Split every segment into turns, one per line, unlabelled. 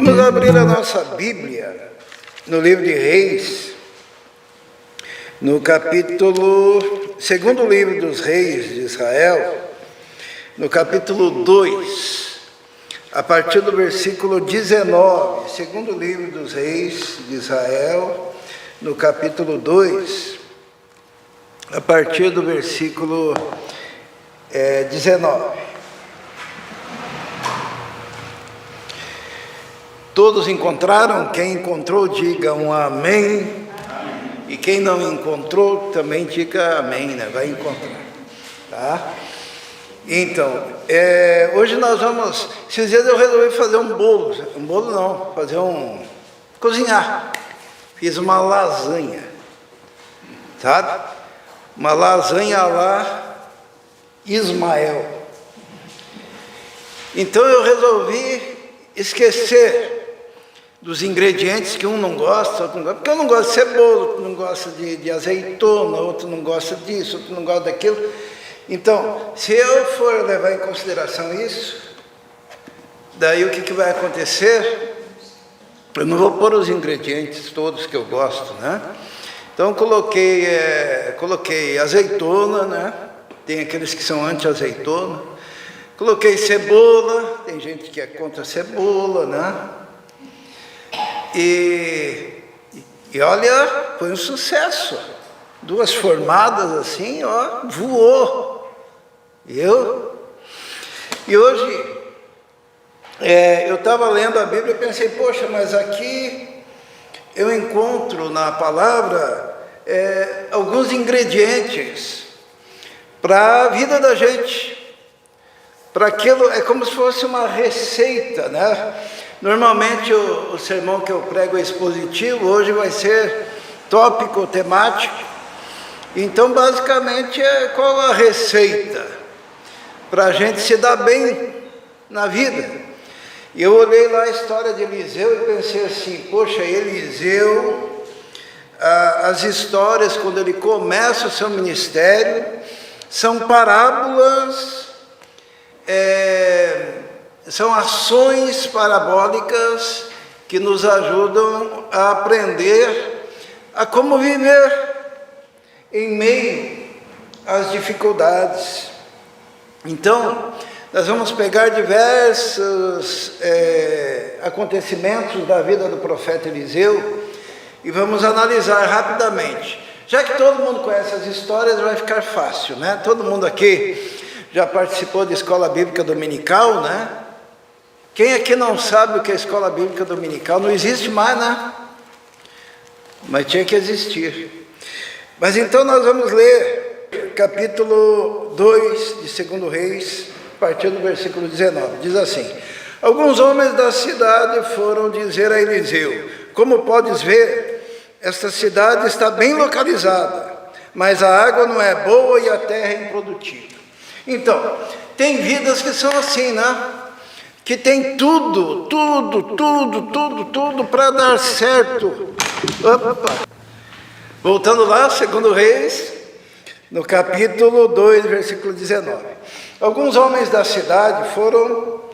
Vamos abrir a nossa Bíblia no livro de Reis, no capítulo, segundo livro dos reis de Israel, no capítulo 2, a partir do versículo 19, segundo livro dos reis de Israel, no capítulo 2, a partir do versículo 19. Todos encontraram? Quem encontrou, diga um amém. E quem não encontrou, também diga amém, né? Vai encontrar, tá? Então, hoje nós vamos... Esses dias eu resolvi fazer um bolo não, cozinhar. Fiz uma lasanha, sabe? Uma lasanha lá Ismael. Então eu resolvi esquecer dos ingredientes que um não gosta, outro não gosta, porque eu não gosto de cebola, outro não gosta de azeitona, outro não gosta disso, outro não gosta daquilo. Então, se eu for levar em consideração isso, daí o que vai acontecer? Eu não vou pôr os ingredientes todos que eu gosto, né? Então, coloquei azeitona, né? Tem aqueles que são anti-azeitona. Coloquei cebola, tem gente que é contra cebola, né? E olha, foi um sucesso. 2 formadas assim, ó, voou. E hoje, eu estava lendo a Bíblia e pensei, poxa, mas aqui eu encontro na palavra alguns ingredientes para a vida da gente. Para aquilo, é como se fosse uma receita, né? Normalmente o sermão que eu prego é expositivo, hoje vai ser tópico, temático. Então, basicamente, qual a receita para a gente se dar bem na vida? E eu olhei lá a história de Eliseu e pensei assim, poxa, Eliseu, as histórias quando ele começa o seu ministério, são parábolas, são ações parabólicas que nos ajudam a aprender a como viver em meio às dificuldades. Então, nós vamos pegar diversos acontecimentos da vida do profeta Eliseu e vamos analisar rapidamente. Já que todo mundo conhece as histórias, vai ficar fácil, né? Todo mundo aqui já participou de escola bíblica dominical, né? Quem aqui não sabe o que é escola bíblica dominical? Não existe mais, né? Mas tinha que existir. Mas então nós vamos ler capítulo 2 de 2 Reis, a partir do versículo 19. Diz assim: alguns homens da cidade foram dizer a Eliseu: como podes ver, esta cidade está bem localizada, mas a água não é boa e a terra é improdutiva. Então, tem vidas que são assim, né? Que tem tudo para dar certo. Opa. Voltando lá, 2 Reis, no capítulo 2, versículo 19. Alguns homens da cidade foram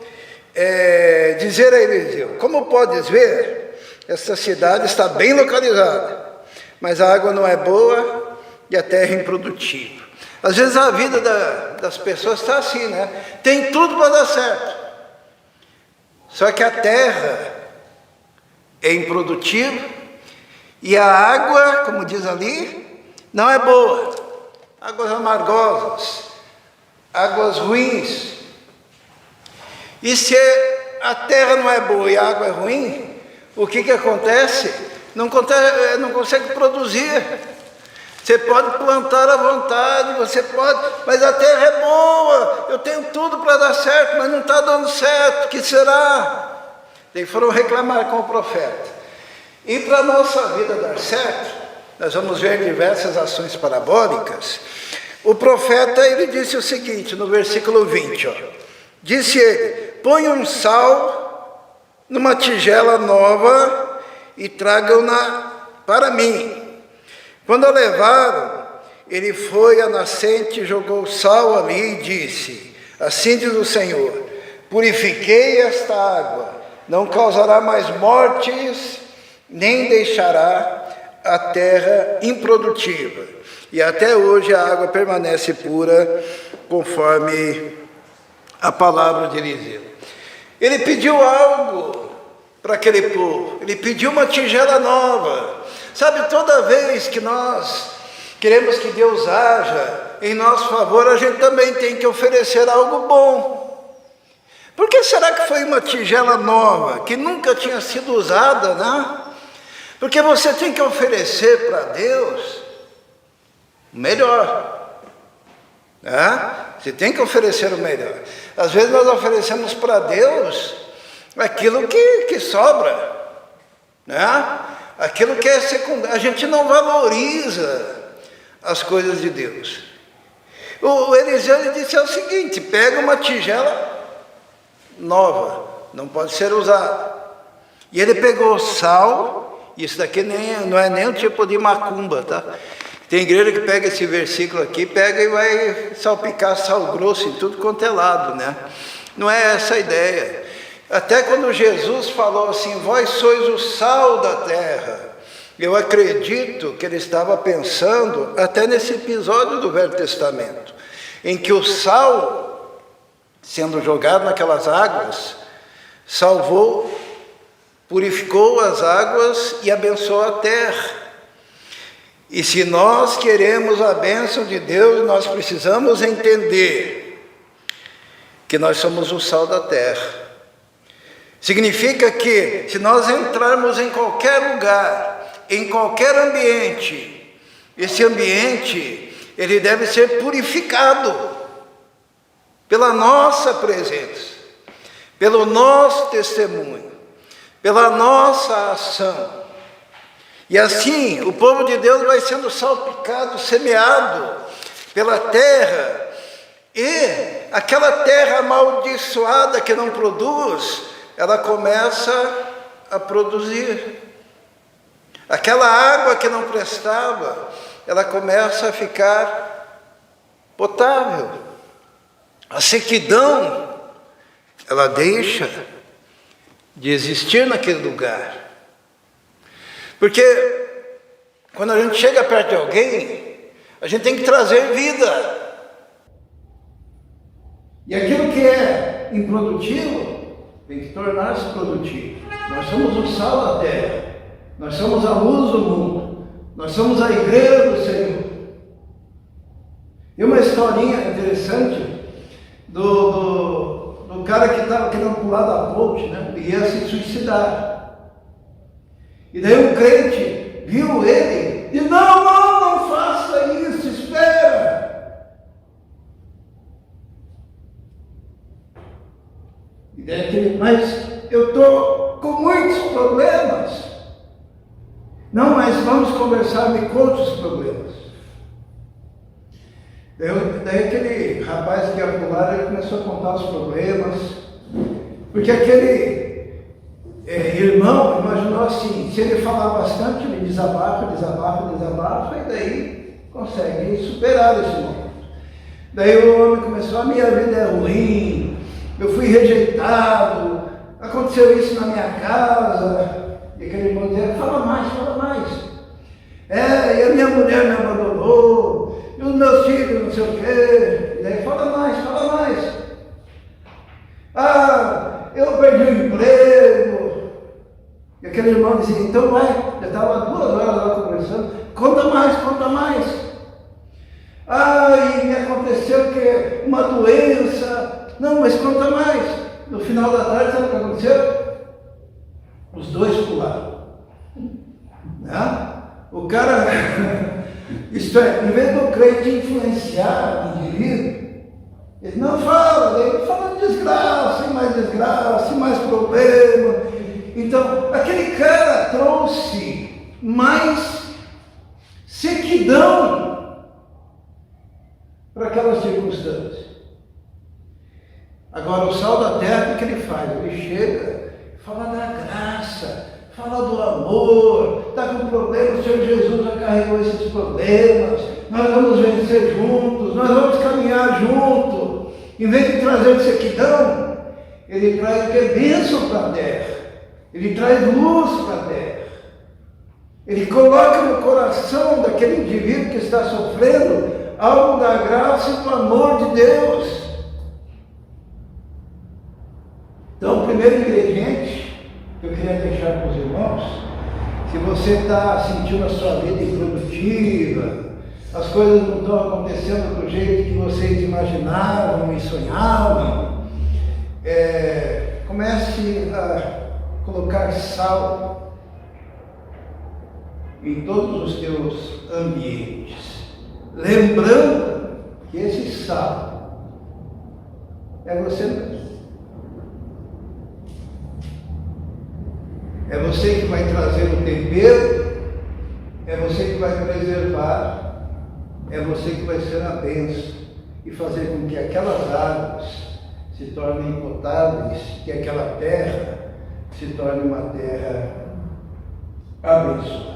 dizer a Eliseu: como podes ver, esta cidade está bem localizada, mas a água não é boa e a terra é improdutiva. Às vezes a vida das pessoas está assim, né? Tem tudo para dar certo, só que a terra é improdutiva e a água, como diz ali, não é boa. Águas amargosas, águas ruins. E se a terra não é boa e a água é ruim, o que acontece? Não consegue produzir. Você pode plantar à vontade, mas a terra é boa, eu tenho tudo para dar certo, mas não está dando certo, o que será? Daí foram reclamar com o profeta. E para a nossa vida dar certo, nós vamos ver diversas ações parabólicas. O profeta, ele disse o seguinte, no versículo 20, ó, disse ele: põe um sal numa tigela nova e tragam-na para mim. Quando a levaram, ele foi à nascente, jogou sal ali e disse: assim diz o Senhor, purifiquei esta água, não causará mais mortes, nem deixará a terra improdutiva. E até hoje a água permanece pura, conforme a palavra de Eliseu. Ele pediu algo para aquele povo, ele pediu uma tigela nova. Sabe, toda vez que nós queremos que Deus haja em nosso favor, a gente também tem que oferecer algo bom. Por que será que foi uma tigela nova, que nunca tinha sido usada, né? Porque você tem que oferecer para Deus o melhor, né? Você tem que oferecer o melhor. Às vezes nós oferecemos para Deus aquilo que sobra, né? Aquilo que é secundário. A gente não valoriza as coisas de Deus. O Eliseu ele disse o seguinte: pega uma tigela nova, não pode ser usada. E ele pegou sal. Isso daqui não é nem um tipo de macumba, tá? Tem igreja que pega esse versículo aqui, pega e vai salpicar sal grosso em tudo quanto é lado, né? Não é essa a ideia. Até quando Jesus falou assim, vós sois o sal da terra, eu acredito que ele estava pensando até nesse episódio do Velho Testamento, em que o sal, sendo jogado naquelas águas, salvou, purificou as águas e abençoou a terra. E se nós queremos a bênção de Deus, nós precisamos entender que nós somos o sal da terra. Significa que se nós entrarmos em qualquer lugar, em qualquer ambiente, esse ambiente, ele deve ser purificado pela nossa presença, pelo nosso testemunho, pela nossa ação. E assim, o povo de Deus vai sendo salpicado, semeado pela terra, e aquela terra amaldiçoada que não produz, ela começa a produzir. Aquela água que não prestava, ela começa a ficar potável. A sequidão, ela deixa de existir naquele lugar. Porque quando a gente chega perto de alguém, a gente tem que trazer vida. E aquilo que é improdutivo tem que tornar-se produtivo. Nós somos o sal da terra, nós somos a luz do mundo, nós somos a igreja do Senhor. E uma historinha interessante do cara que estava querendo pular da ponte, né? E ia se suicidar. E daí um crente viu ele e não faça isso, espera. E daí aquele, mas eu estou com muitos problemas. Não, mas vamos conversar, me conte os problemas. Daí aquele rapaz que ia pular, ele começou a contar os problemas, porque aquele irmão imaginou assim, se ele falar bastante, ele desabafa, e daí consegue superar esse momento. Daí o homem começou, a minha vida é ruim, eu fui rejeitado, aconteceu isso na minha casa. E aquele irmão dizia, fala mais. E a minha mulher me abandonou, e os meus filhos não sei o quê. E daí fala mais. Eu perdi o emprego. E aquele irmão dizia, então vai, já estava 2 horas lá conversando, conta mais. E me aconteceu que uma doença, não, mas conta mais. No final da tarde, sabe o que aconteceu? Os dois pularam. Né? O cara, isto é, em vez do crente influenciar o indivíduo, ele não fala, ele fala desgraça, e mais problema. Então, aquele cara trouxe mais sequidão para aquelas circunstâncias. Agora, o sal da terra, o que ele faz? Ele chega, fala da graça, fala do amor, está com problema, o Senhor Jesus já carregou esses problemas, nós vamos vencer juntos, nós vamos caminhar juntos. Em vez de trazer sequidão, ele traz o que é bênção para a terra. Ele traz luz para a terra. Ele coloca no coração daquele indivíduo que está sofrendo algo da graça e do amor de Deus. Então, o primeiro ingrediente que eu queria deixar para os irmãos, se você está sentindo a sua vida improdutiva, as coisas não estão acontecendo do jeito que vocês imaginavam e sonhavam, comece a colocar sal em todos os teus ambientes, lembrando que esse sal é você mesmo. É você que vai trazer o tempero, é você que vai preservar, é você que vai ser a bênção e fazer com que aquelas águas se tornem potáveis, que aquela terra se torne uma terra abençoada.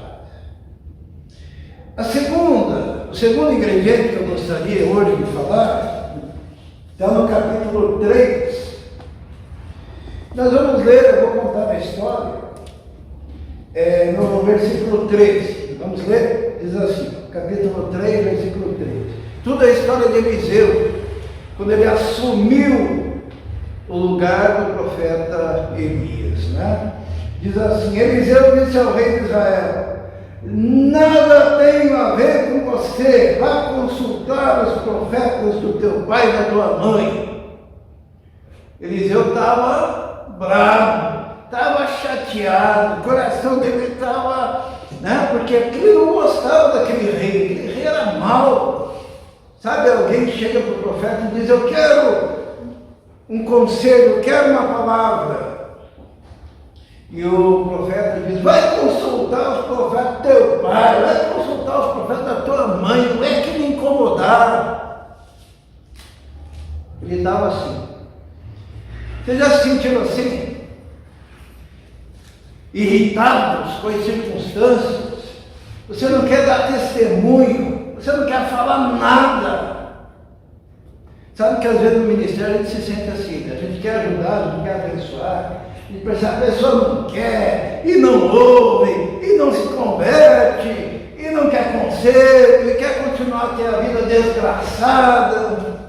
O segundo ingrediente que eu gostaria hoje de falar, está no capítulo 3. Nós vamos ler, eu vou contar a história, no versículo 13. Vamos ler? Diz assim, capítulo 3, versículo 13. Tudo é a história de Eliseu, quando ele assumiu o lugar do profeta Elias, né? Diz assim, Eliseu disse ao rei de Israel, nada tenho a ver com você, vá consultar os profetas do teu pai e da tua mãe. Eliseu estava bravo, estava chateado, o coração dele estava, né? Porque ele não gostava daquele rei, aquele rei era mau. Sabe, alguém que chega para o profeta e diz, eu quero um conselho, eu quero uma palavra. E o profeta diz, vai consultar os profetas do teu pai, vai consultar os profetas da tua mãe, não é que me incomodaram. Ele estava assim. Vocês já se sentiram assim? Irritados com as circunstâncias? Você não quer dar testemunho, você não quer falar nada. Sabe que às vezes no ministério a gente se sente assim, né? A gente quer ajudar, a gente quer abençoar, a gente percebe, a pessoa não quer, e não ouve, e não se converte, e não quer conselho, e quer continuar a ter a vida desgraçada.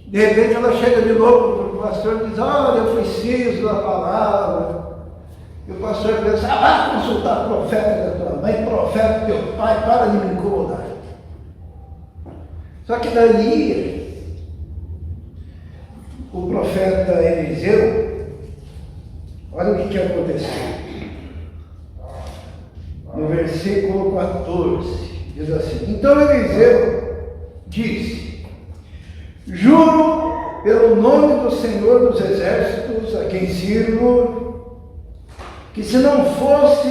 De repente ela chega de novo para o pastor e diz, olha, eu preciso da palavra. E o pastor pensa, vai consultar o profeta da tua mãe, profeta do teu pai, para de me incomodar. Só que daí, o profeta Eliseu, olha o que aconteceu. No versículo 14, diz assim, então Eliseu disse, juro pelo nome do Senhor dos Exércitos, a quem sirvo, que se não fosse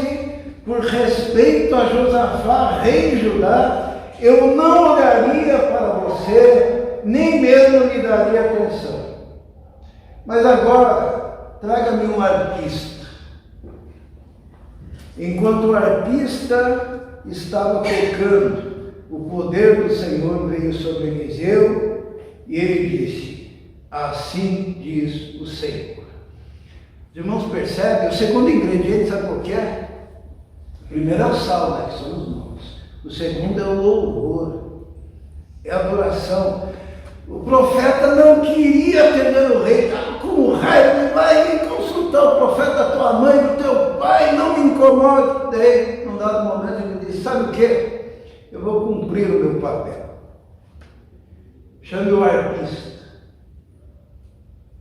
por respeito a Josafá, rei de Judá, eu não olharia para você, nem mesmo lhe daria atenção. Mas agora, traga-me um arpista. Enquanto o arpista estava tocando, o poder do Senhor veio sobre Eliseu, e ele disse, assim diz o Senhor. Os irmãos percebem, o segundo ingrediente, sabe qual que é? O primeiro é o sal, né, que somos nós. O segundo é o louvor, é a adoração. O profeta não queria atender o rei, estava com raiva, ele vai consultar o profeta da tua mãe, do teu pai, não me incomode. Daí, num dado momento, ele disse, sabe o que? Eu vou cumprir o meu papel. Chame o arpista.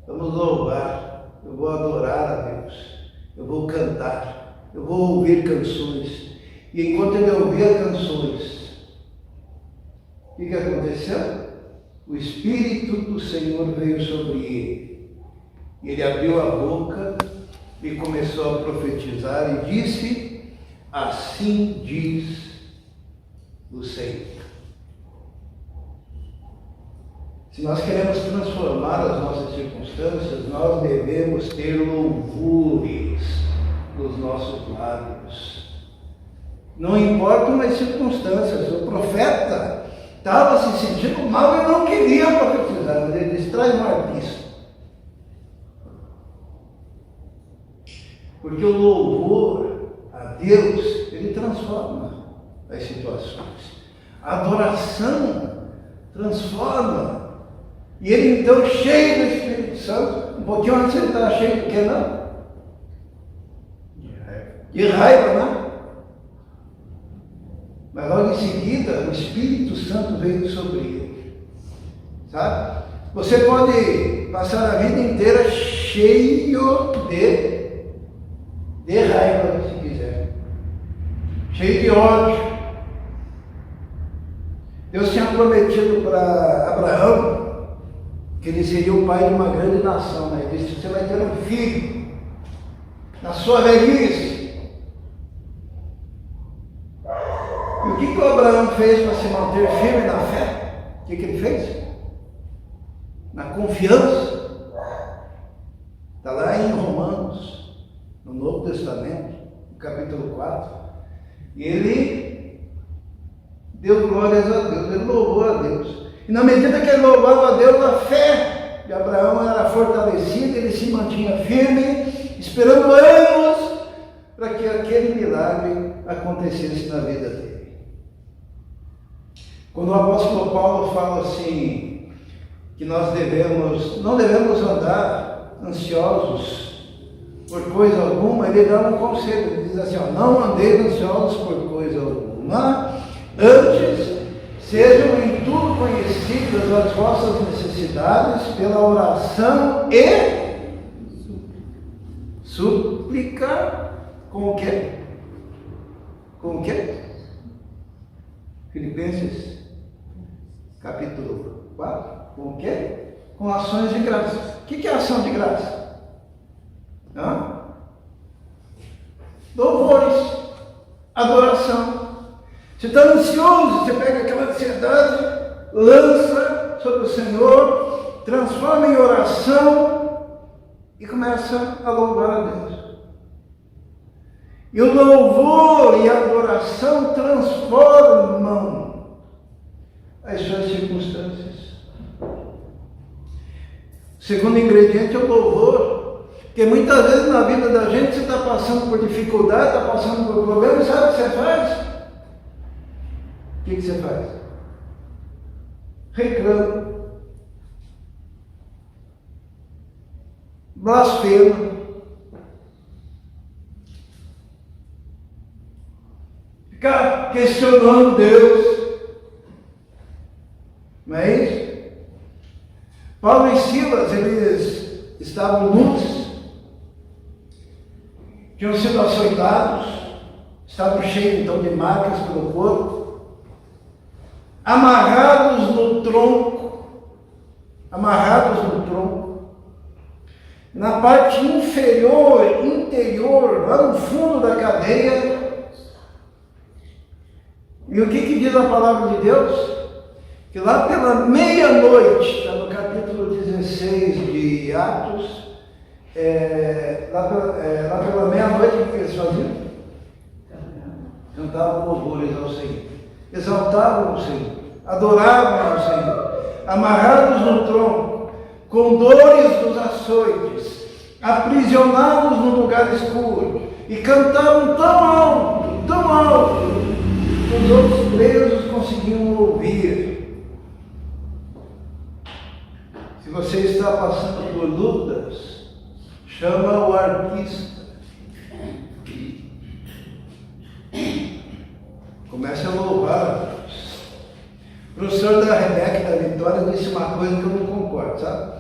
Vamos louvar. Eu vou adorar a Deus, eu vou cantar, eu vou ouvir canções. E enquanto ele ouvia canções, o que aconteceu? O Espírito do Senhor veio sobre ele. Ele abriu a boca e começou a profetizar e disse, assim diz o Senhor. Se nós queremos transformar as nossas circunstâncias, nós devemos ter louvores nos nossos lábios. Não importam as circunstâncias, o profeta estava se sentindo mal e não queria profetizar, mas ele disse, traz um arpista. Porque o louvor a Deus, ele transforma as situações. A adoração transforma. E ele então, cheio do Espírito Santo, um pouquinho antes ele estava cheio do que não? De raiva, né? Mas logo em seguida, o Espírito Santo veio sobre ele. Sabe? Você pode passar a vida inteira cheio de raiva, se quiser. Cheio de ódio. Deus tinha prometido para Abraão que ele seria o pai de uma grande nação. Né? Ele disse: você vai ter um filho na sua velhice. E o que o Abraão fez para se manter firme na fé? O que ele fez? Na confiança. Está lá em Romanos, no Novo Testamento, no capítulo 4. E ele deu glórias a Deus, ele louvou a Deus. E na medida que ele louvava a Deus, a fé de Abraão era fortalecida, ele se mantinha firme, esperando anos para que aquele milagre acontecesse na vida dele. Quando o apóstolo Paulo fala assim, que nós não devemos andar ansiosos por coisa alguma, ele dá um conselho, ele diz assim, não andeis ansiosos por coisa alguma, antes sejam em tudo conhecidas as vossas necessidades pela oração e súplica, com o quê? Com o quê? Filipenses capítulo 4, com o quê? Com ações de graça. O que é ação de graça? Louvores, adoração. Você está ansioso, você pega aquela ansiedade, lança sobre o Senhor, transforma em oração e começa a louvar a Deus. E o louvor e a adoração transformam as suas circunstâncias. O segundo ingrediente é o louvor, porque muitas vezes na vida da gente você está passando por dificuldade, está passando por problemas, sabe o que você faz? O que você faz? Reclama, blasfema, fica questionando Deus. Não é isso? Paulo e Silas, eles estavam nus, tinham sido açoitados, estavam cheios então de marcas pelo corpo, amarrados no tronco, na parte interior, lá no fundo da cadeia. E o que diz a palavra de Deus? Que lá pela meia-noite, está no capítulo 16 de Atos, lá pela meia-noite, o que eles faziam? Cantavam louvores ao Senhor, exaltavam o Senhor, adoravam ao Senhor, amarrados no tronco, com dores dos açoites, aprisionados num lugar escuro, e cantavam tão alto, que os outros presos conseguiam ouvir. Se você está passando por lutas, chama o arpista. Comece a louvar a Deus. O professor da Rebeca da Vitória disse uma coisa que eu não concordo, sabe?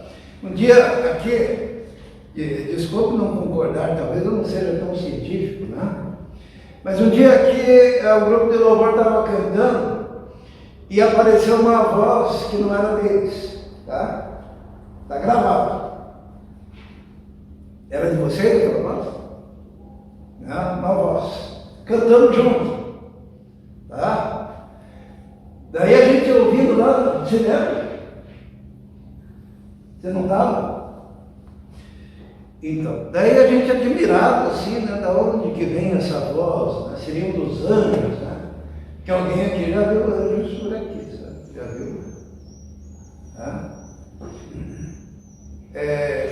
Um dia aqui, desculpe não concordar, talvez eu não seja tão científico, né? Mas um dia aqui, o grupo de louvor estava cantando e apareceu uma voz que não era deles, tá? Está gravado. Era de vocês aquela voz? Não, uma voz. Cantando junto. Tá? Daí a gente ouvindo lá, você lembra? Você não estava? Então, daí a gente admirado assim, né? Da onde que vem essa voz, né? Seriam dos anjos, né? Que alguém aqui já viu anjos por aqui, sabe? Já viu? Tá?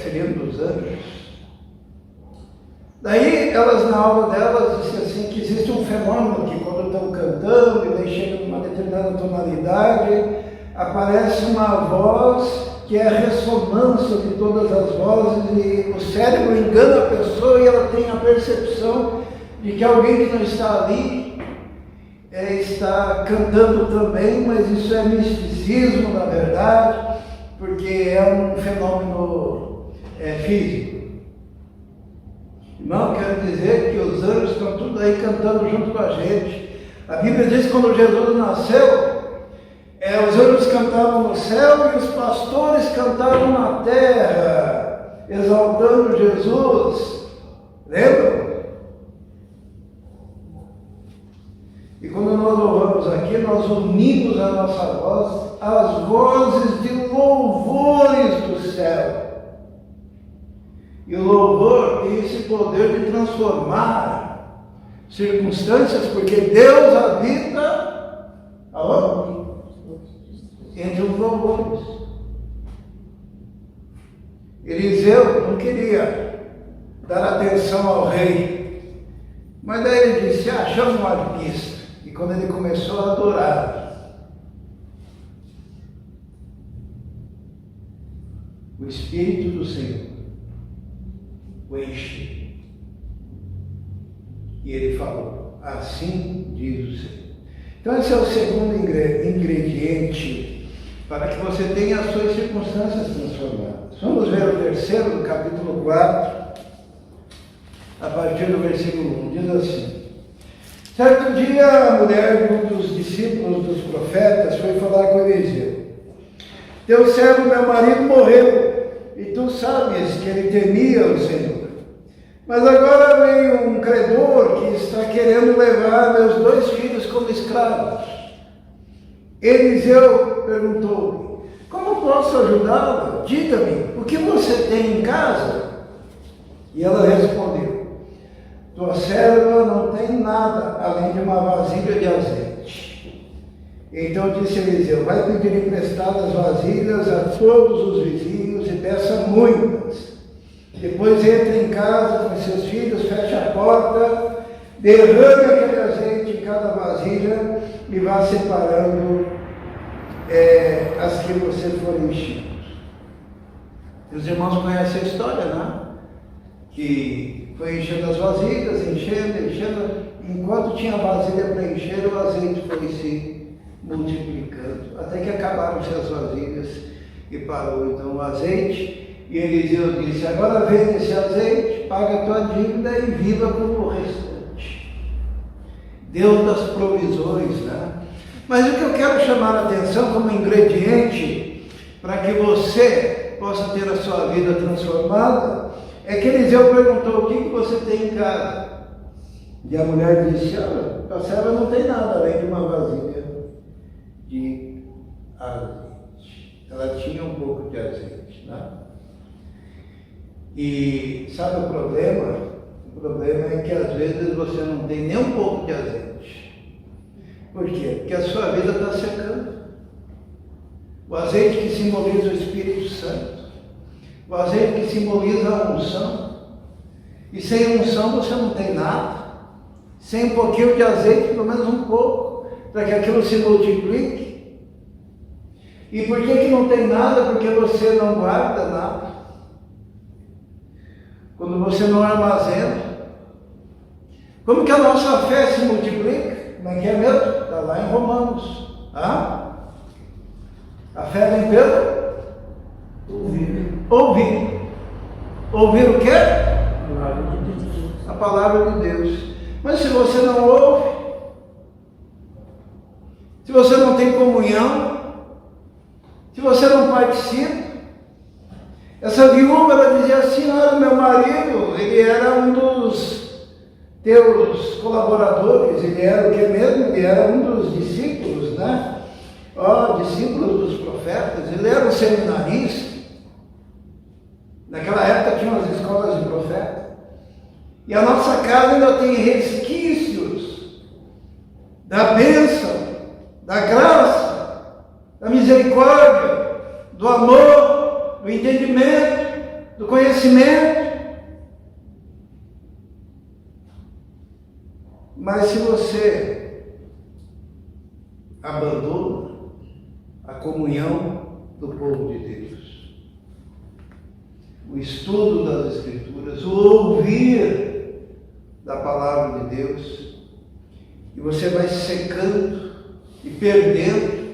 Seriam dos anjos. Daí, elas, na aula delas, disseram assim, que existe um fenômeno que quando estão cantando, e daí chega numa determinada tonalidade, aparece uma voz que é a ressonância de todas as vozes, e o cérebro engana a pessoa e ela tem a percepção de que alguém que não está ali está cantando também, mas isso é misticismo, na verdade, porque é um fenômeno físico. Irmão, quero dizer que os anjos estão tudo aí cantando junto com a gente. A Bíblia diz que quando Jesus nasceu, os anjos cantavam no céu e os pastores cantavam na terra, exaltando Jesus. Lembram? E quando nós louvamos aqui, nós unimos a nossa voz às vozes de louvores do céu. E o louvor tem esse poder de transformar circunstâncias, porque Deus habita aonde? Entre os louvores. Eliseu não queria dar atenção ao rei, mas daí ele disse, chama um arpista. E quando ele começou a adorar, o Espírito do Senhor o encheu. E ele falou, assim diz o Senhor. Então esse é o segundo ingrediente para que você tenha as suas circunstâncias transformadas. Vamos ver o terceiro, no capítulo 4, a partir do versículo 1, diz assim: certo dia a mulher de um dos discípulos dos profetas foi falar com Eliseu: teu servo, meu marido, morreu, e tu sabes que ele temia o Senhor. Mas agora vem um credor que está querendo levar meus 2 filhos como escravos. Eliseu perguntou: como posso ajudá-la? Diga-me, o que você tem em casa? E ela respondeu: tua serva não tem nada além de uma vasilha de azeite. Então disse Eliseu: vai pedir emprestadas vasilhas a todos os vizinhos e peça muitas. Depois entre em casa com seus filhos, feche a porta, derrame aquele azeite em cada vasilha e vá separando as que você for enchendo. Os irmãos conhecem a história, né? Que foi enchendo as vasilhas, enchendo. Enquanto tinha vasilha para encher, o azeite foi se multiplicando, até que acabaram-se as vasilhas e parou então o azeite. E Eliseu disse: agora vende esse azeite, paga a tua dívida e viva como o restante. Deus das provisões, né? Mas o que eu quero chamar a atenção como ingrediente para que você possa ter a sua vida transformada é que Eliseu perguntou: o que você tem em casa? E a mulher disse: olha, a serva não tem nada além de uma vasilha de azeite. Ela tinha um pouco de azeite, né? E sabe o problema? O problema é que às vezes você não tem nem um pouco de azeite. Por quê? Porque a sua vida está secando. O azeite que simboliza o Espírito Santo. O azeite que simboliza a unção. E sem unção você não tem nada. Sem um pouquinho de azeite, pelo menos um pouco, para que aquilo se multiplique. E por que não tem nada? Porque você não guarda nada. Quando você não armazena, como que a nossa fé se multiplica? Como é que é mesmo? Está lá em Romanos. A fé vem pelo? Ouvir. Ouvir o quê? A palavra de Deus. Mas se você não ouve, se você não tem comunhão, se você não participa, essa viúva, ela dizia assim: olha, meu marido, ele era um dos teus colaboradores, ele era o que mesmo? Ele era um dos discípulos, né? Discípulos dos profetas, ele era um seminarista. Naquela época tinha as escolas de profeta. E a nossa casa ainda tem resquícios da bênção, da graça, da misericórdia, do amor, do entendimento, do conhecimento. Mas se você abandona a comunhão do povo de Deus, o estudo das Escrituras, o ouvir da palavra de Deus, e você vai se secando e perdendo,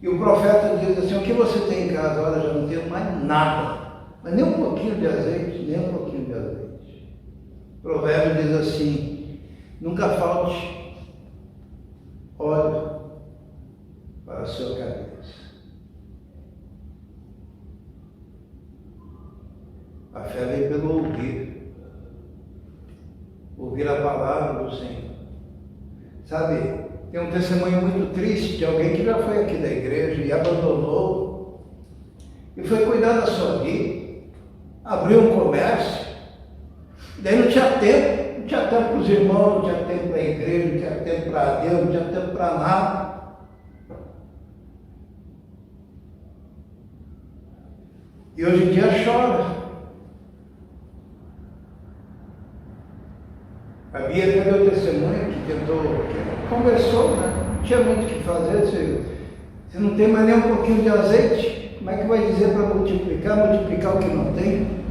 e o profeta diz assim: o que você tem em casa? Olha, já não tenho mais nada, mas nem um pouquinho de azeite, nem um pouquinho de azeite. O provérbio diz assim: nunca falte óleo para a sua cabeça. A fé vem pelo ouvir a palavra do Senhor. Sabe, tem um testemunho muito triste de alguém que já foi aqui da igreja e abandonou e foi cuidar da sua vida, abriu um comércio, daí não tinha tempo para os irmãos, não tinha tempo para a igreja, não tinha tempo para Deus, não tinha tempo para nada. E hoje em dia chora. A Bia até deu testemunho que conversou, né? Não tinha muito o que fazer. Se não tem mais nem um pouquinho de azeite, como é que vai dizer para multiplicar o que não tem?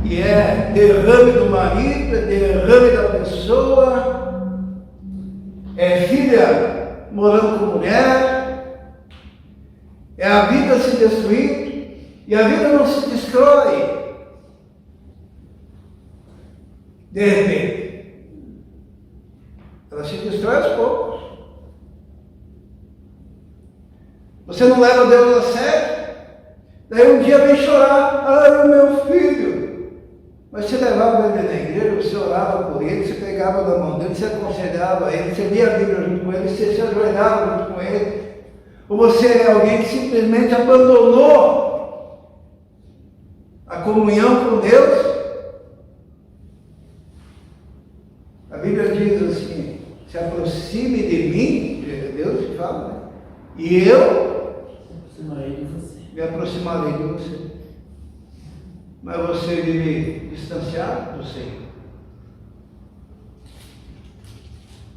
E é derrame do marido, é derrame da pessoa, é filha morando com mulher, é a vida se destruindo, e a vida não se destrói de repente, ela se destrói aos poucos. Você não leva Deus a sério, daí um dia vem chorar: ai, meu filho. Mas você levava ele na igreja, você orava por ele, você pegava da mão dele, você aconselhava ele, você lia a Bíblia junto com ele, você se ajoelhava junto com ele. Ou você é alguém que simplesmente abandonou a comunhão com Deus? A Bíblia diz assim: se aproxime de mim, Deus que fala, né? E eu me aproximarei de você. Mas você vive distanciado do Senhor.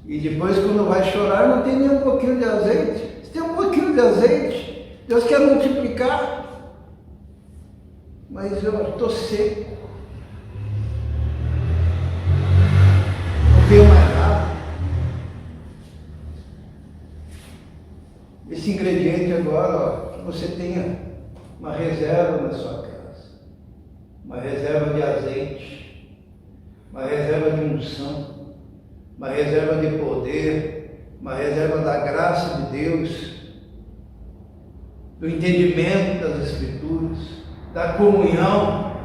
E depois, quando vai chorar, não tem nem um pouquinho de azeite. Se tem um pouquinho de azeite, Deus quer multiplicar. Mas eu estou seco. Não tenho mais nada. Esse ingrediente agora, ó, que você tenha uma reserva na sua casa. Uma reserva de azeite, uma reserva de unção, uma reserva de poder, uma reserva da graça de Deus, do entendimento das Escrituras, da comunhão,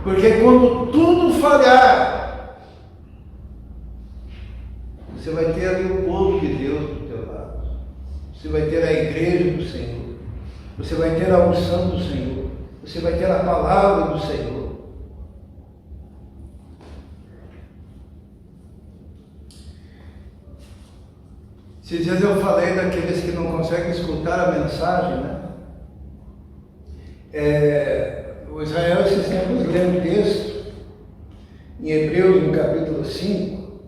porque quando tudo falhar, você vai ter ali o povo de Deus do teu lado, você vai ter a igreja do Senhor, você vai ter a unção do Senhor, você vai ter a palavra do Senhor. Esses dias eu falei daqueles que não conseguem escutar a mensagem, né? O Israel, esses tempos, lê um texto em Hebreus, no capítulo 5.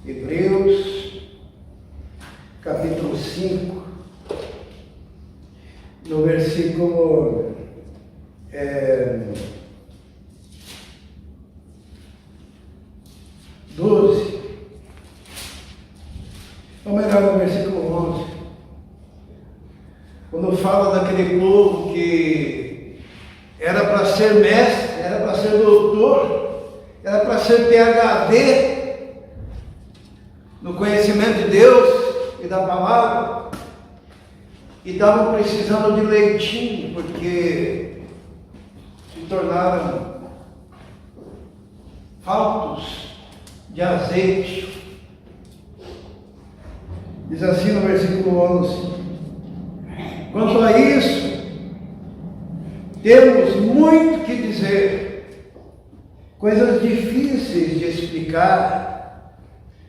Hebreus, capítulo 5. No versículo 12, ou melhor, no versículo 11, quando fala daquele povo que era para ser mestre, era para ser doutor, era para ser PhD no conhecimento de Deus e da palavra, e estavam precisando de leitinho, porque se tornaram faltos de azeite. Diz assim no versículo 11: quanto a isso, temos muito que dizer, coisas difíceis de explicar,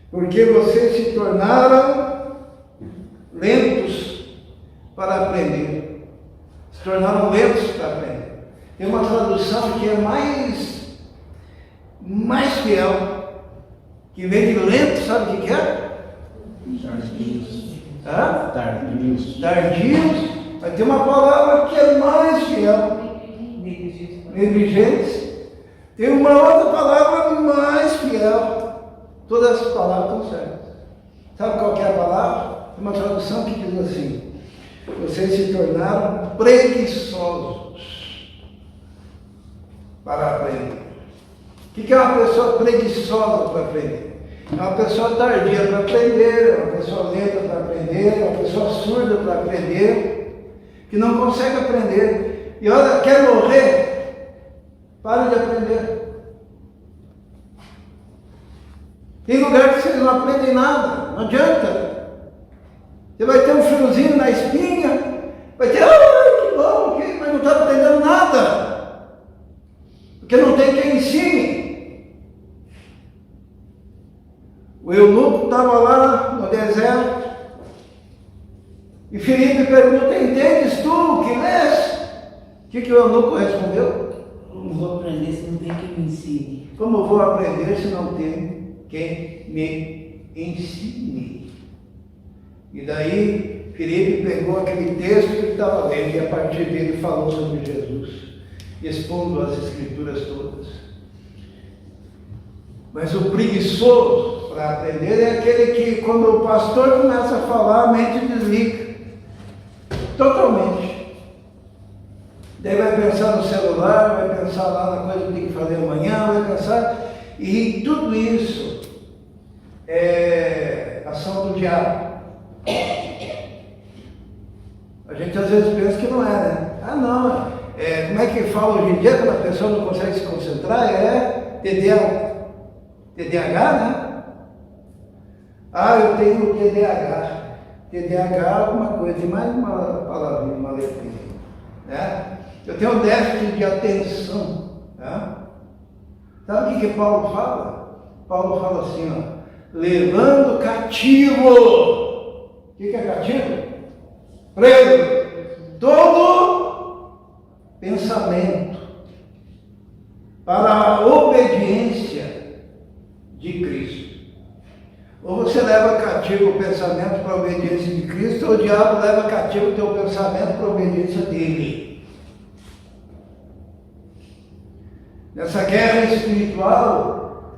porque vocês se tornaram lentos para aprender. Se tornaram lentos para aprender. Tem uma tradução que é mais fiel, que vem de lento, sabe o que é? Tardios. Vai ter uma palavra que é mais fiel. Negligentes. Tem uma outra palavra mais fiel. Todas as palavras estão certas. Sabe qual que é a palavra? Tem uma tradução que diz assim: vocês se tornaram preguiçosos para aprender. O que é uma pessoa preguiçosa para aprender? É uma pessoa tardia para aprender, é uma pessoa lenta para aprender, é uma pessoa surda para aprender, que não consegue aprender. E olha, quer morrer? Pare de aprender. Tem lugar que vocês não aprendem nada, não adianta. Você vai ter um friozinho na espinha, vai ter, que bom, mas não está aprendendo nada, porque não tem quem ensine. O eunuco estava lá no deserto, e Filipe pergunta: entendes tu que lês? O que o eunuco respondeu?
Como vou aprender se não tem quem me ensine?
Como vou aprender se não tem quem me ensine? E daí Filipe pegou aquele texto que ele estava lendo e a partir dele falou sobre Jesus, expondo as escrituras todas. Mas o preguiçoso para aprender é aquele que, quando o pastor começa a falar, a mente desliga totalmente. Daí vai pensar no celular, vai pensar lá na coisa que tem que fazer amanhã, vai pensar, e tudo isso é ação do diabo. A gente às vezes pensa que não é, né? Ah, não, como é que fala hoje em dia quando a pessoa não consegue se concentrar? É TDAH, né? Ah, eu tenho TDAH. TDAH é alguma coisa, e mais uma palavrinha, uma letrinha, né? Eu tenho déficit de atenção, né? Sabe o que Paulo fala? Paulo fala assim, ó: levando cativo. O que é cativo? Preso. Todo pensamento para a obediência de Cristo. Ou você leva cativo o pensamento para a obediência de Cristo, ou o diabo leva cativo o teu pensamento para a obediência dele. Nessa guerra espiritual,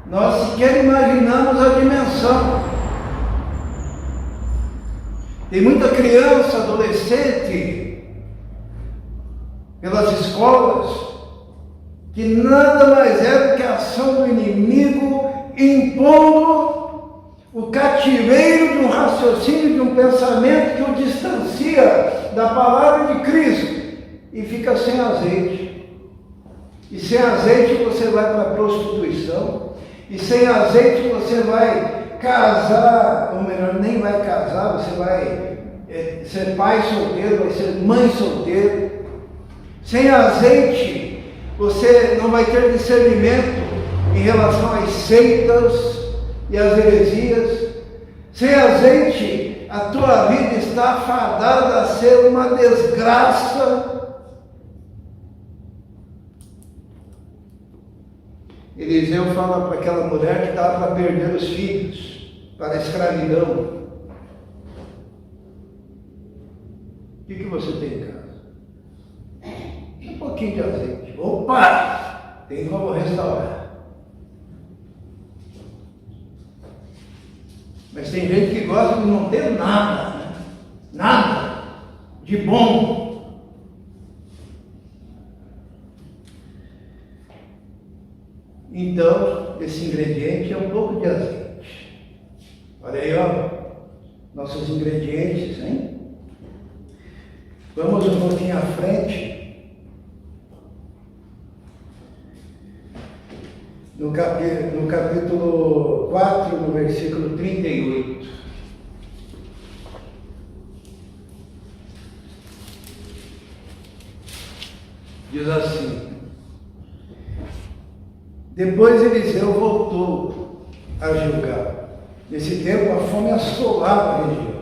nós sequer imaginamos a dimensão. Tem muita criança, adolescente, pelas escolas, que nada mais é do que a ação do inimigo impondo o cativeiro de um raciocínio, de um pensamento que o distancia da palavra de Cristo e fica sem azeite. E sem azeite você vai para a prostituição, e sem azeite você vai casar, ou melhor, nem vai casar, você vai ser pai solteiro, vai ser mãe solteira. Sem azeite você não vai ter discernimento em relação às seitas e às heresias. Sem azeite, a tua vida está fadada a ser uma desgraça. Eliseu fala para aquela mulher que estava para perder os filhos, para a escravidão: o que você tem em casa? Um pouquinho de azeite. Opa! Tem como restaurar. Mas tem gente que gosta de não ter nada, né? Nada de bom. Então, esse ingrediente é um pouco de azeite. Olha aí, ó, nossos ingredientes, hein? Vamos um pouquinho à frente. No capítulo 4, no versículo 38. Diz assim: depois Eliseu voltou a Gilgal. Nesse tempo a fome assolava a região.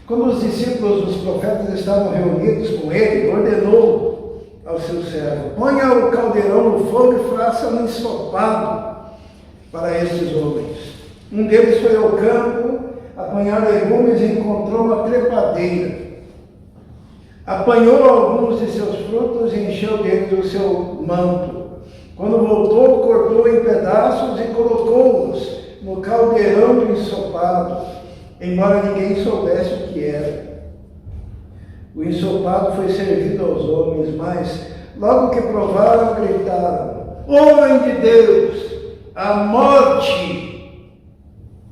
Como os discípulos dos profetas estavam reunidos com ele, ordenou ao seu servo: ponha o caldeirão no fogo e faça um ensopado para estes homens. Um deles foi ao campo apanhar legumes e encontrou uma trepadeira. Apanhou alguns de seus frutos e encheu deles o seu manto. Quando voltou, cortou em pedaços e colocou-os no caldeirão do ensopado, embora ninguém soubesse o que era. O ensopado foi servido aos homens, mas logo que provaram, gritaram: homem de Deus, a morte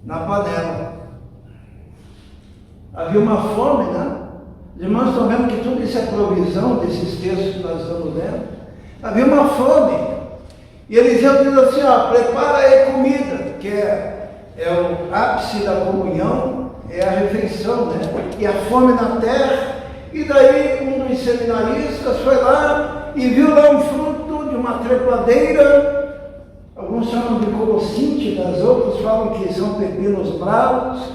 na panela. Havia uma fome, né? Os irmãos estão vendo que tudo isso é provisão desses textos que nós estamos lendo. Havia uma fome. E Eliseu diz assim: ó, prepara aí comida, que é o ápice da comunhão, é a refeição, né? E a fome na terra. E daí um dos seminaristas foi lá e viu lá um fruto de uma trepadeira. Alguns chamam de colossíntidas, outros falam que são pepinos bravos.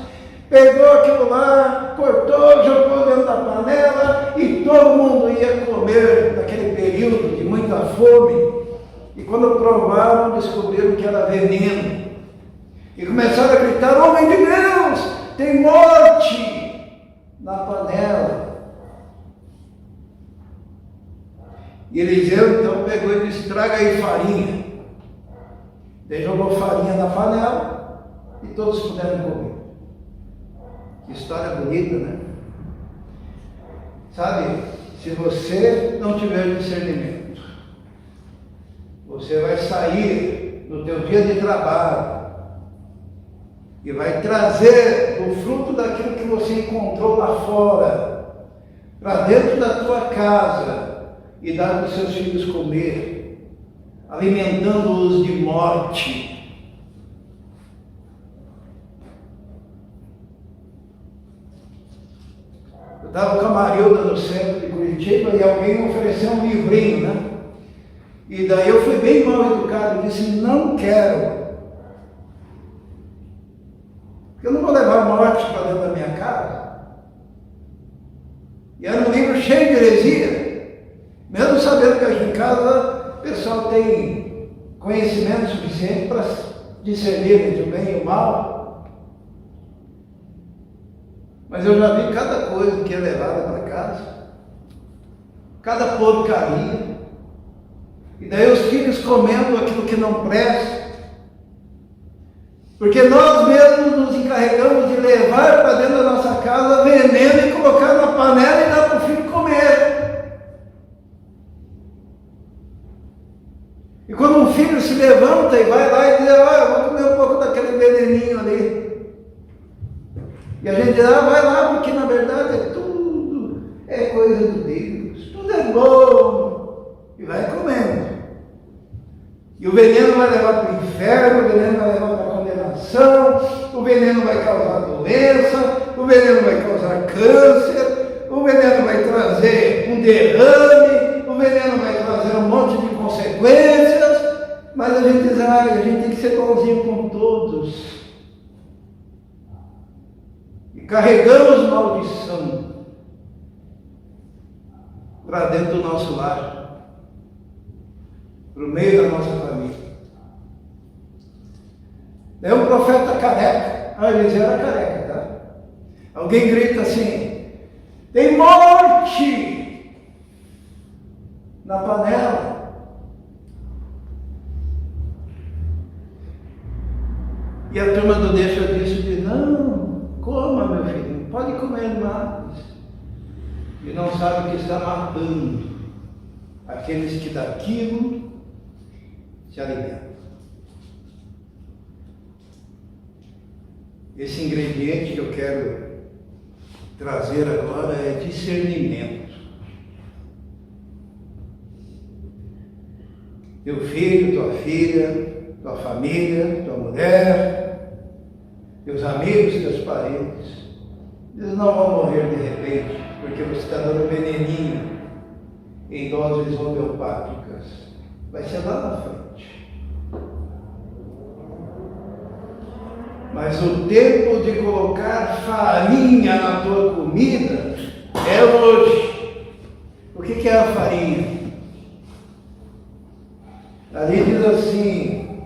Pegou aquilo lá, cortou, jogou dentro da panela e todo mundo ia comer naquele período de muita fome. E quando provaram, descobriram que era veneno. E começaram a gritar: homem de Deus, tem morte na panela. E Eliseu então pegou e disse: traga aí farinha. Ele jogou farinha na panela e todos puderam comer. Que história bonita, né? Sabe, se você não tiver discernimento, você vai sair no teu dia de trabalho e vai trazer o fruto daquilo que você encontrou lá fora para dentro da tua casa e dar para os seus filhos comer, alimentando-os de morte. Eu estava com a Marilda no centro de Curitiba e alguém ofereceu um livrinho, né? E daí eu fui bem mal educado e disse: não quero. Porque eu não vou levar morte para dentro da minha casa. E era um livro cheio de heresia. Mesmo sabendo que aqui em casa o pessoal tem conhecimento suficiente para discernir entre o bem e o mal. Mas eu já vi cada coisa que é levada para casa. Cada porcaria. E daí os filhos comendo aquilo que não presta. Porque nós mesmos nos encarregamos de levar para dentro da nossa casa veneno e colocar na panela e dar para o filho comer. E quando um filho se levanta e vai lá e diz: eu vou comer um pouco daquele veneninho ali. E a gente diz: vai lá, porque na verdade tudo é coisa de Deus, tudo é bom. E vai comendo. E o veneno vai levar para o inferno, o veneno vai levar para a condenação, o veneno vai causar doença, o veneno vai causar câncer, o veneno vai trazer um derrame, o veneno vai trazer um monte de consequências. Mas a gente diz: a gente tem que ser bonzinho com todos. E carregamos maldição para dentro do nosso lar, para o meio da nossa família. Daí um profeta careca, Eliseu era careca, tá? Alguém grita assim: tem morte na panela. E a turma do deixa disso diz: não, coma, meu filho, pode comer mais. E não sabe que está matando aqueles que daquilo se alimentam. Esse ingrediente que eu quero trazer agora é discernimento. Teu filho, tua filha, tua família, tua mulher, teus amigos, teus parentes, eles não vão morrer de repente, porque você está dando veneninho em doses homeopáticas. Vai ser lá na frente. Mas o tempo de colocar farinha na tua comida é hoje. O que é a farinha? Ali diz assim,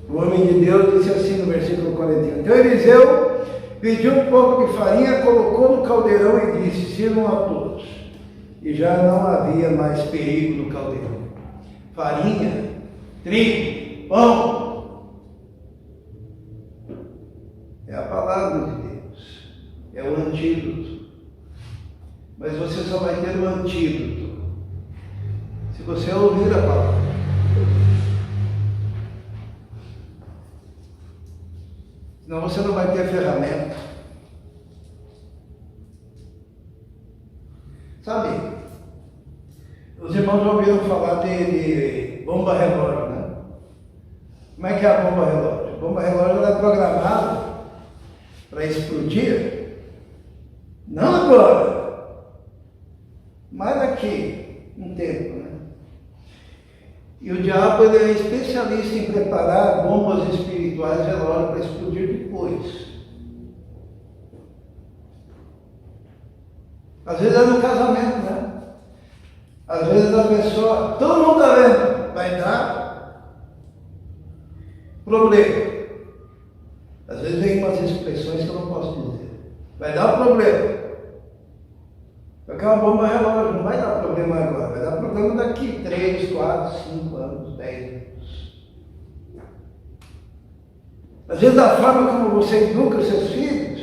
o homem de Deus disse assim no versículo 41. Então Eliseu pediu um pouco de farinha, colocou no caldeirão e disse, sirvam a todos. E já não havia mais perigo no caldeirão. Farinha, trigo, pão. É a palavra de Deus. É o antídoto. Mas você só vai ter o antídoto se você ouvir a palavra. Senão você não vai ter ferramenta. Sabe, os irmãos já ouviram falar de bomba relógio, né? Como é que é a bomba relógio? A bomba relógio ela é programada para explodir, não agora, mas daqui um tempo, né? E o diabo ele é especialista em preparar bombas espirituais relógio para explodir depois. Às vezes é no casamento, né? Às vezes a pessoa, todo mundo está vendo, vai dar problema. Às vezes vem umas expressões que eu não posso dizer. Vai dar problema. Porque é uma bomba relógio, não vai dar problema agora, vai dar problema daqui 3, 4, 5 anos, 10 anos. Às vezes a forma como você educa os seus filhos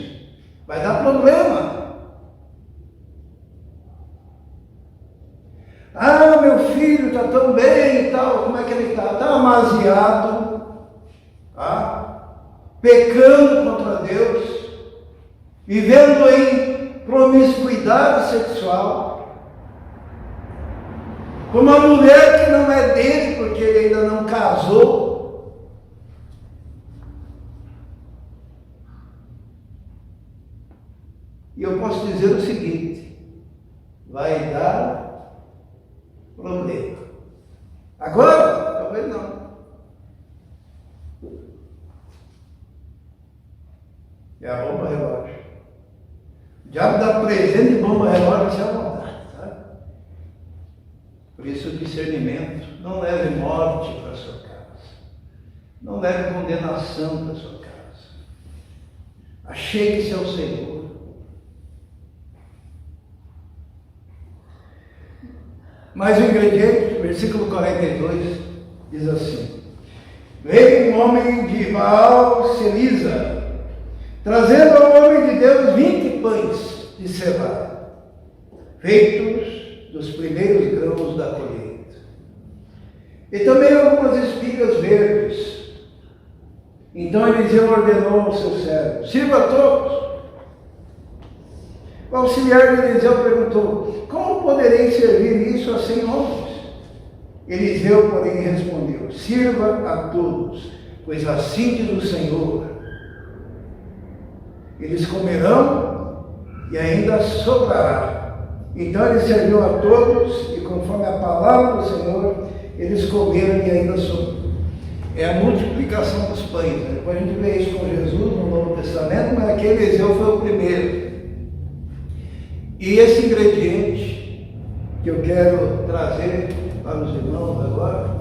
vai dar problema. Ah, meu filho está tão bem e tal, como é que ele está? Está amaziado, tá? Pecando contra Deus, vivendo em promiscuidade sexual, com uma mulher que não é dele, porque ele ainda não casou. E eu posso dizer o seguinte, vai dar problema. Agora? Talvez não. É a bomba relógio. O diabo dá presente de bomba relógio sem a vontade, sabe? Por isso o discernimento. Não leve morte para a sua casa. Não leve condenação para a sua casa. Achegue-se ao Senhor. Mas o ingrediente, versículo 42, diz assim: veio um homem de Baal Selisa, trazendo ao homem de Deus 20 pães de cevada, feitos dos primeiros grãos da colheita, e também algumas espigas verdes. Então Eliseu ordenou ao seu servo: sirva a todos. O auxiliar de Eliseu perguntou: como poderei servir isso a 100 homens? Eliseu, porém, respondeu: sirva a todos, pois assim diz o Senhor: eles comerão e ainda sobrará. Então ele serviu a todos, e conforme a palavra do Senhor, eles comeram e ainda sobrou. É a multiplicação dos pães, né? Depois a gente vê isso com Jesus no Novo Testamento, mas aqui Eliseu foi o primeiro. E esse ingrediente que eu quero trazer para os irmãos agora,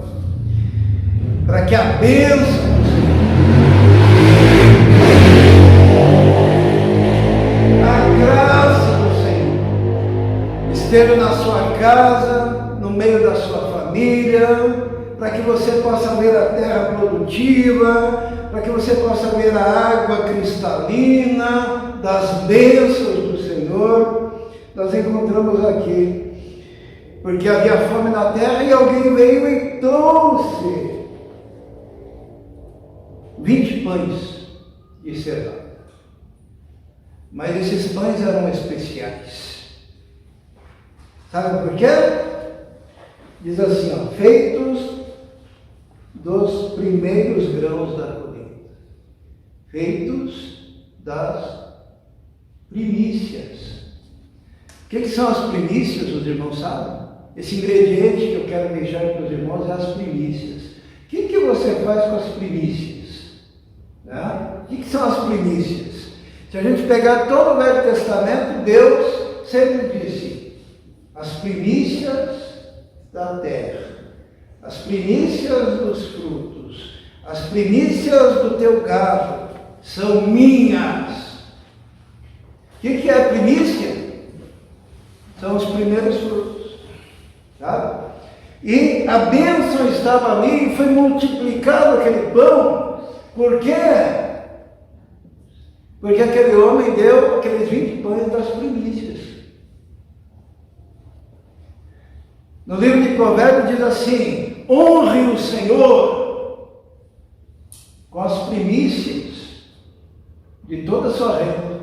para que a bênção do Senhor, a graça do Senhor, esteja na sua casa, no meio da sua família, para que você possa ver a terra produtiva, para que você possa ver a água cristalina das bênçãos do Senhor. Nós encontramos aqui, porque havia fome na terra e alguém veio e trouxe 20 pães de cevada. Mas esses pães eram especiais. Sabe por quê? Diz assim, ó, feitos dos primeiros grãos da colheita, feitos das primícias. O que são as primícias, os irmãos sabem? Esse ingrediente que eu quero deixar para os irmãos é as primícias. O que você faz com as primícias? Né? O que são as primícias? Se a gente pegar todo o Velho Testamento, Deus sempre disse: as primícias da terra, as primícias dos frutos, as primícias do teu gado são minhas. O que é primícia? São os primeiros frutos, sabe? E a bênção estava ali e foi multiplicado aquele pão. Por quê? Porque aquele homem deu aqueles 20 pães das primícias. No livro de Provérbios diz assim: honre o Senhor com as primícias de toda a sua renda.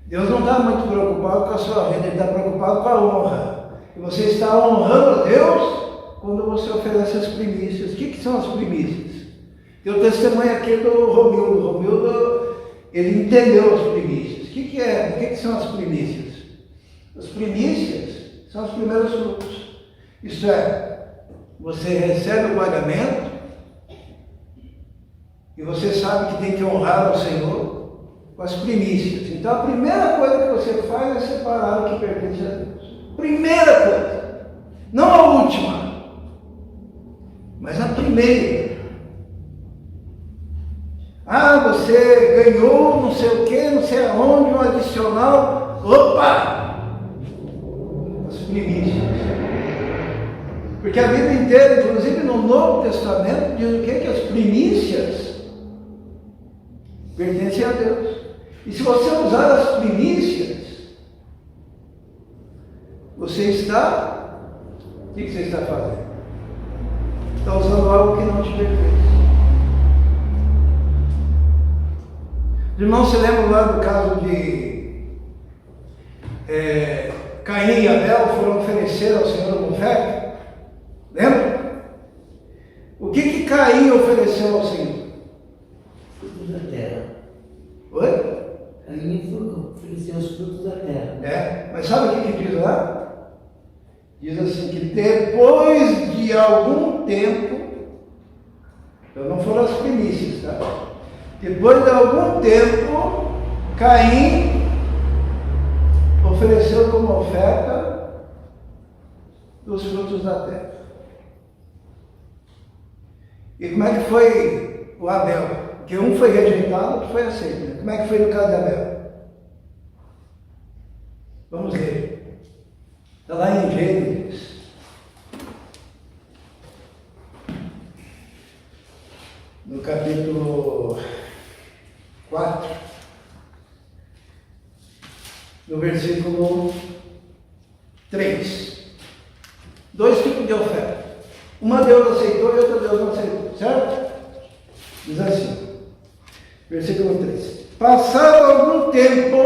Deus não está muito preocupado com a sua renda, Ele está preocupado com a honra. E você está honrando a Deus quando você oferece as primícias. O que são as primícias? Tem o testemunho aqui do Romildo. O Romildo, ele entendeu as primícias. O que são as primícias? As primícias são os primeiros frutos. Isso é, você recebe o pagamento e você sabe que tem que honrar o Senhor com as primícias. Então a primeira coisa que você faz é separar o que pertence a Deus. Primeira coisa, não a última, mas a primeira. Ah, você ganhou não sei o que, não sei aonde, um adicional. Opa! As primícias. Porque a Bíblia inteira, inclusive no Novo Testamento, diz o quê? Que as primícias pertencem a Deus. E se você usar as primícias, você está... O que você está fazendo? Está usando algo que não te pertence. Os irmãos se lembram lá do caso de Caim e Abel foram oferecer ao Senhor uma oferta? Lembra? O que Caim ofereceu ao Senhor?
Frutos da terra.
Oi?
Caim ofereceu os frutos da terra.
Mas sabe o que diz lá? Diz assim que depois de algum tempo, então não foram as primícias, tá? Depois de algum tempo, Caim ofereceu como oferta os frutos da terra. E como é que foi o Abel? Porque um foi rejeitado, outro foi aceito. Né? Como é que foi no caso de Abel? Vamos ler. Está lá em Gênesis. No capítulo 4. No versículo 3. Dois tipos de oferta. Uma Deus aceitou e outra Deus não aceitou, certo? Diz assim, versículo 3. Passado algum tempo,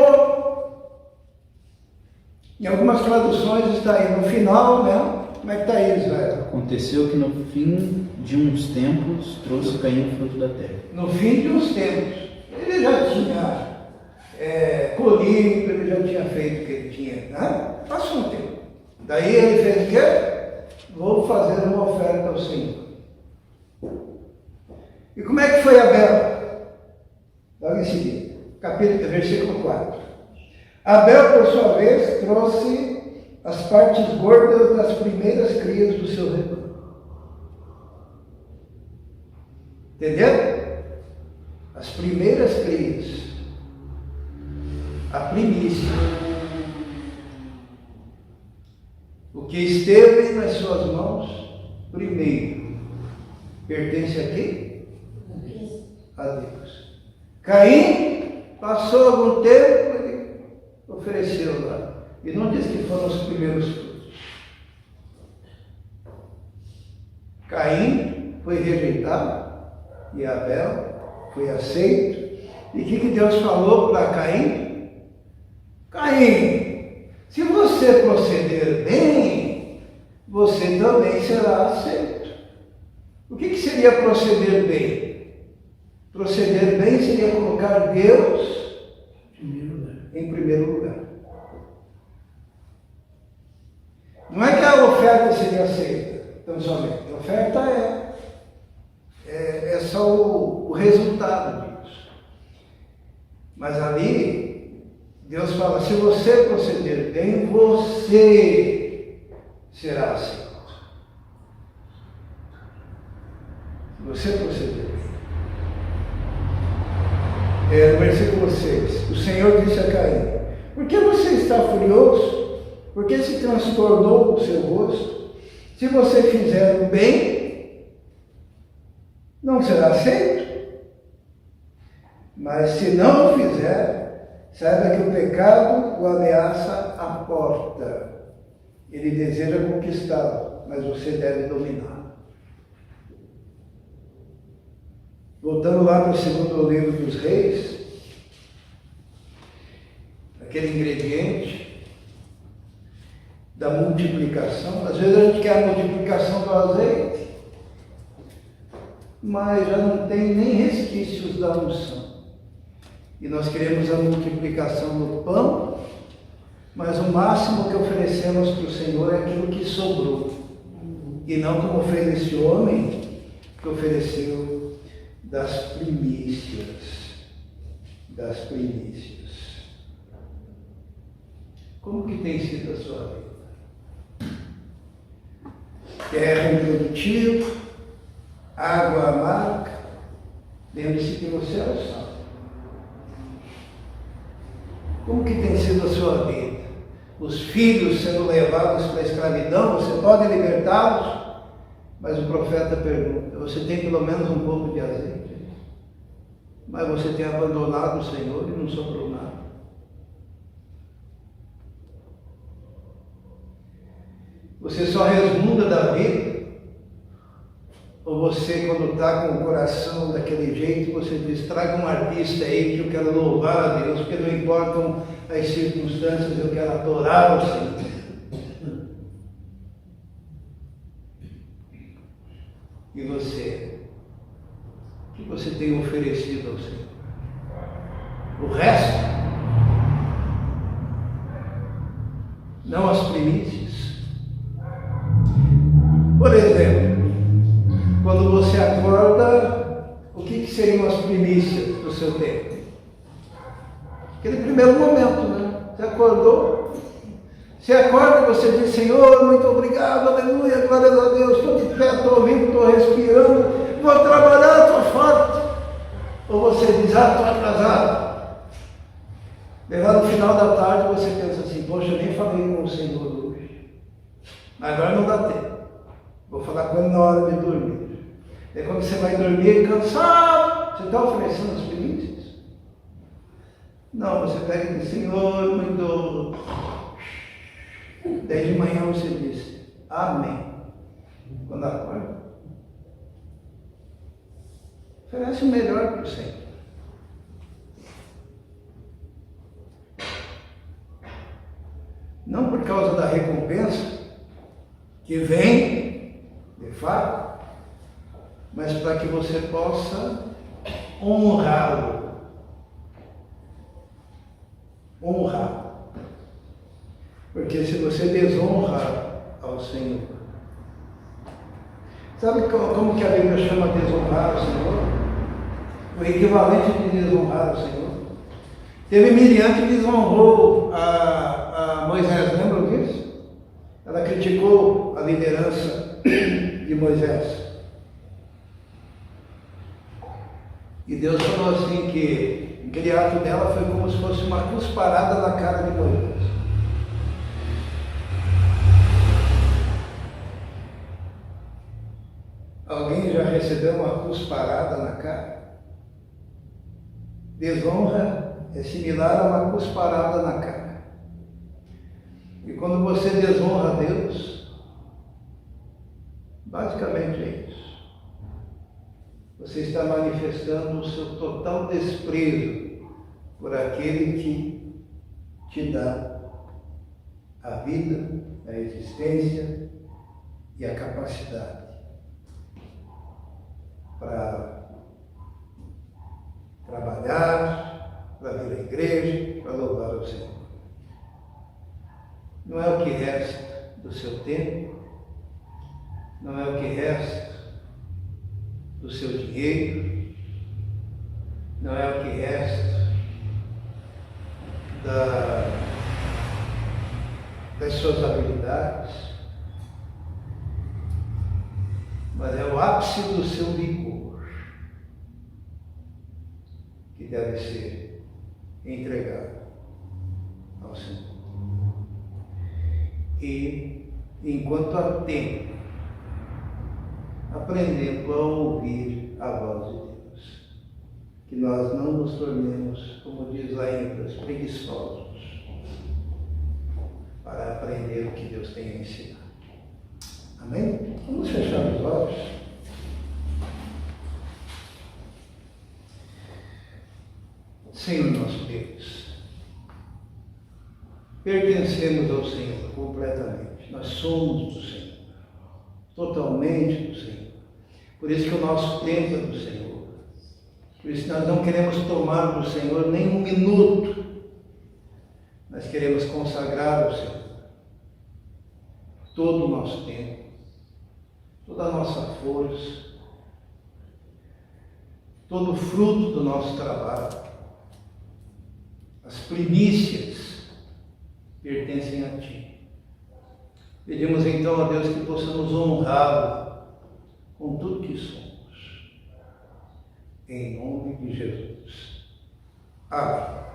em algumas traduções está aí no final, né? Como é que está aí, Israel?
Aconteceu que no fim de uns tempos trouxe Caim o fruto da terra.
No fim de uns tempos. Ele já tinha colhido, ele já tinha feito o que ele tinha, né? Passou um tempo. Daí ele fez o quê? Vou fazer uma oferta ao Senhor. E como é que foi Abel? Logo em seguida, versículo 4. Abel, por sua vez, trouxe as partes gordas das primeiras crias do seu rebanho. Entendeu? As primeiras crias. A primícia. O que esteve nas suas mãos, primeiro, pertence a quem? A Deus. Caim passou algum tempo e ofereceu lá. E não diz que foram os primeiros frutos. Caim foi rejeitado e Abel foi aceito. E o que Deus falou para Caim? Caim, se você proceder bem, você também será aceito. O que seria proceder bem? Proceder bem seria colocar Deus em primeiro lugar. Não é que a oferta seria aceita, tão somente. A oferta é só o resultado disso. Mas ali, Deus fala, se você proceder bem, você será aceito. Você procedeu bem. No versículo 6, o Senhor disse a Caim: por que você está furioso? Por que se transtornou o seu rosto? Se você fizer o bem, não será aceito. Mas se não o fizer, saiba que o pecado o ameaça à porta. Ele deseja conquistá-lo, mas você deve dominá-lo. Voltando lá para o segundo livro dos Reis, aquele ingrediente da multiplicação. Às vezes a gente quer a multiplicação do azeite, mas já não tem nem resquícios da unção. E nós queremos a multiplicação do pão, mas o máximo que oferecemos para o Senhor é aquilo que sobrou. E não como fez esse homem, que ofereceu das primícias. Das primícias. Como que tem sido a sua vida? Terra improdutivo, água amarga, lembre-se que você é o sal. Como que tem sido a sua vida? Os filhos sendo levados para a escravidão, você pode libertá-los? Mas o profeta pergunta: você tem pelo menos um pouco de azeite? Mas você tem abandonado o Senhor e não sobrou nada. Você só resmunga da vida? Ou você, quando está com o coração daquele jeito, você diz: traga um artista aí que eu quero louvar a Deus, porque não importam as circunstâncias, eu quero adorar o Senhor. E você? O que você tem oferecido ao Senhor? O resto? Não as primícias? Por exemplo, quando você acorda, o que seriam as primícias do seu tempo? Aquele primeiro momento, né? Você acordou, você acorda e você diz: Senhor, muito obrigado, aleluia, glória a Deus, estou de pé, estou vivo, estou respirando, vou trabalhar, estou forte. Ou você diz: ah, estou atrasado. Lá no final da tarde você pensa assim: poxa, eu nem falei com o Senhor hoje, agora não dá tempo, vou falar com ele na hora de dormir. É quando você vai dormir cansado, você está oferecendo as primícias? Não, você pega e diz: Senhor, muito. Daí de manhã você diz: amém. Quando acorda, oferece o melhor para o Senhor. Não por causa da recompensa, que vem, de fato, mas para que você possa honrá-lo. Honrar. Porque se você desonra ao Senhor, sabe como que a Bíblia chama desonrar o Senhor? O equivalente de desonrar o Senhor. Teve Miriam que desonrou a Moisés, lembram disso? Ela criticou a liderança de Moisés. E Deus falou assim que aquele ato dela foi como se fosse uma cusparada na cara de Moisés. Alguém já recebeu uma cusparada na cara? Desonra é similar a uma cusparada na cara. E quando você desonra a Deus, basicamente é isso. Você está manifestando o seu total desprezo por aquele que te dá a vida, a existência e a capacidade para trabalhar, para vir à igreja, para louvar o Senhor. Não é o que resta do seu tempo, não é o que resta do seu dinheiro, não é o que resta das suas habilidades, mas é o ápice do seu vigor que deve ser entregado ao Senhor. E, enquanto há tempo, aprendendo a ouvir a voz de Deus, que nós não nos tornemos, como diz lá em Hebreus, preguiçosos, para aprender o que Deus tem a ensinar. Amém? Vamos fechar os olhos. Senhor nosso Deus, pertencemos ao Senhor completamente. Nós somos do Senhor, totalmente do Senhor. Por isso que o nosso tempo é do Senhor. Por isso nós não queremos tomar do Senhor nem um minuto. Nós queremos consagrar ao Senhor todo o nosso tempo, toda a nossa força, todo o fruto do nosso trabalho. As primícias pertencem a Ti. Pedimos então a Deus que possamos honrá-lo com tudo que somos. Em nome de Jesus. Amém.